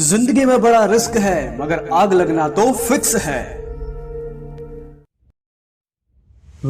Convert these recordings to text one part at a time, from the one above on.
जिंदगी में बड़ा रिस्क है मगर आग लगना तो फिक्स है।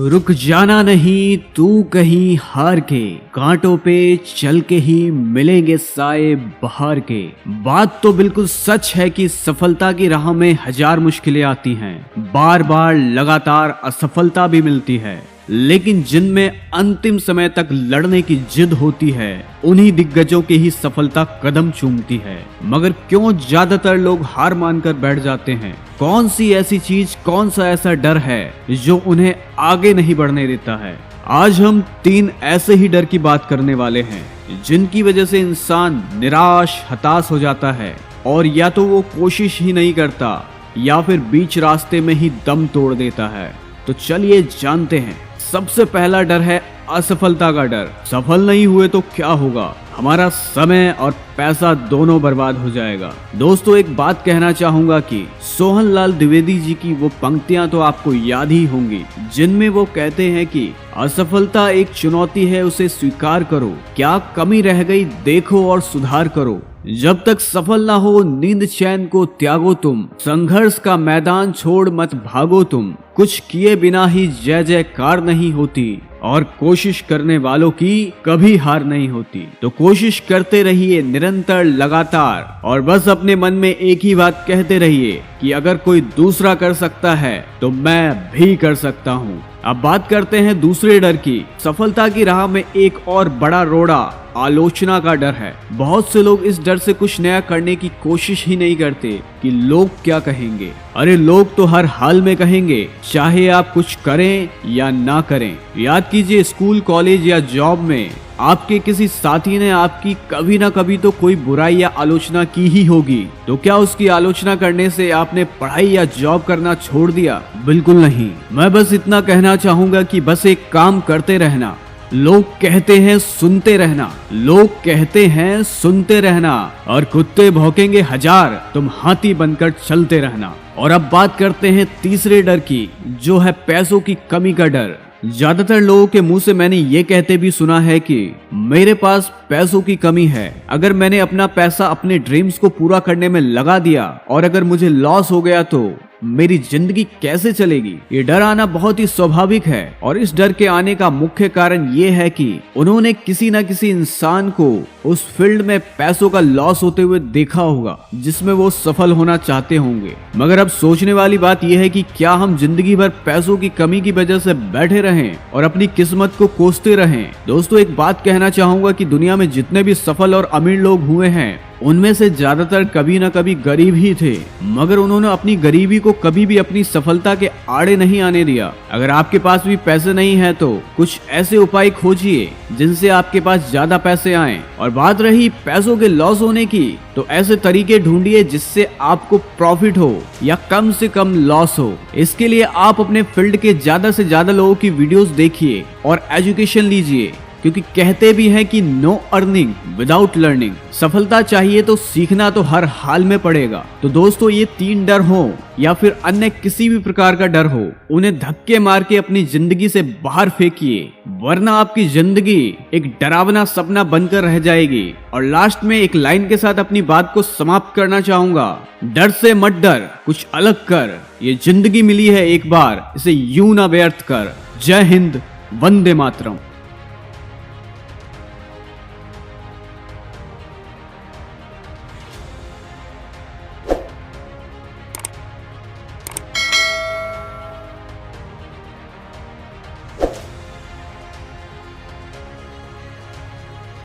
रुक जाना नहीं तू कहीं हार के, कांटों पे चल के ही मिलेंगे साए बहार के। बात तो बिल्कुल सच है कि सफलता की राह में हजार मुश्किलें आती हैं, बार बार लगातार असफलता भी मिलती है, लेकिन जिनमें अंतिम समय तक लड़ने की जिद होती है उन्हीं दिग्गजों की ही सफलता कदम चूमती है। मगर क्यों ज्यादातर लोग हार मानकर बैठ जाते हैं? कौन सी ऐसी चीज, कौन सा ऐसा डर है जो उन्हें आगे नहीं बढ़ने देता है? आज हम 3 ऐसे ही डर की बात करने वाले हैं जिनकी वजह से इंसान निराश, हताश हो जाता है और या तो वो कोशिश ही नहीं करता या फिर बीच रास्ते में ही दम तोड़ देता है। तो चलिए जानते हैं। सबसे पहला डर है असफलता का डर। सफल नहीं हुए तो क्या होगा? हमारा समय और पैसा दोनों बर्बाद हो जाएगा। दोस्तों, एक बात कहना चाहूंगा कि सोहनलाल द्विवेदी जी की वो पंक्तियां तो आपको याद ही होंगी जिनमें वो कहते हैं कि असफलता एक चुनौती है, उसे स्वीकार करो, क्या कमी रह गई देखो और सुधार करो। जब तक सफल ना हो नींद चैन को त्यागो तुम, संघर्ष का मैदान छोड़ मत भागो तुम, कुछ किए बिना ही जय जयकार नहीं होती और कोशिश करने वालों की कभी हार नहीं होती। तो कोशिश करते रहिए निरंतर, लगातार, और बस अपने मन में एक ही बात कहते रहिए कि अगर कोई दूसरा कर सकता है तो मैं भी कर सकता हूँ। अब बात करते हैं दूसरे डर की। सफलता की राह में एक और बड़ा रोड़ा आलोचना का डर है। बहुत से लोग इस डर से कुछ नया करने की कोशिश ही नहीं करते कि लोग क्या कहेंगे। अरे लोग तो हर हाल में कहेंगे, चाहे आप कुछ करें या ना करें। याद कीजिए, स्कूल, कॉलेज या जॉब में आपके किसी साथी ने आपकी कभी ना कभी तो कोई बुराई या आलोचना की ही होगी। तो क्या उसकी आलोचना करने से आपने पढ़ाई या जॉब करना छोड़ दिया? बिल्कुल नहीं। मैं बस इतना कहना चाहूंगा कि बस एक काम करते रहना। लोग कहते हैं सुनते रहना, लोग कहते हैं सुनते रहना, और कुत्ते भौंकेंगे हजार, तुम हाथी बनकर चलते रहना। और अब बात करते हैं तीसरे डर की, जो है पैसों की कमी का डर। ज्यादातर लोगों के मुंह से मैंने ये कहते भी सुना है कि मेरे पास पैसों की कमी है। अगर मैंने अपना पैसा अपने ड्रीम्स को पूरा करने में लगा दिया और अगर मुझे लॉस हो गया तो मेरी जिंदगी कैसे चलेगी? ये डर आना बहुत ही स्वाभाविक है और इस डर के आने का मुख्य कारण ये है कि उन्होंने किसी न किसी इंसान को उस फील्ड में पैसों का लॉस होते हुए देखा होगा जिसमें वो सफल होना चाहते होंगे। मगर अब सोचने वाली बात यह है कि क्या हम जिंदगी भर पैसों की कमी की वजह से बैठे रहें और अपनी किस्मत को कोसते रहें? दोस्तों, एक बात कहना चाहूंगा कि दुनिया में जितने भी सफल और अमीर लोग हुए हैं उनमें से ज्यादातर कभी न कभी गरीब ही थे, मगर उन्होंने अपनी गरीबी को कभी भी अपनी सफलता के आड़े नहीं आने दिया। अगर आपके पास भी पैसे नहीं है तो कुछ ऐसे उपाय खोजिए जिनसे आपके पास ज्यादा पैसे आएं। और बात रही पैसों के लॉस होने की, तो ऐसे तरीके ढूंढिए जिससे आपको प्रॉफिट हो या कम से कम लॉस हो। इसके लिए आप अपने फील्ड के ज्यादा से ज्यादा लोगों की वीडियोस देखिए और एजुकेशन लीजिए, क्योंकि कहते भी हैं कि नो अर्निंग विदाउट लर्निंग। सफलता चाहिए तो सीखना तो हर हाल में पड़ेगा। तो दोस्तों, ये 3 डर हो या फिर अन्य किसी भी प्रकार का डर हो, उन्हें धक्के मार के अपनी जिंदगी से बाहर फेंकिए, वरना आपकी जिंदगी एक डरावना सपना बनकर रह जाएगी। और लास्ट में एक लाइन के साथ अपनी बात को समाप्त करना चाहूंगा, डर से मत डर, कुछ अलग कर। ये जिंदगी मिली है एक बार, इसे यूं ना व्यर्थ कर। जय हिंद, वंदे मातरम।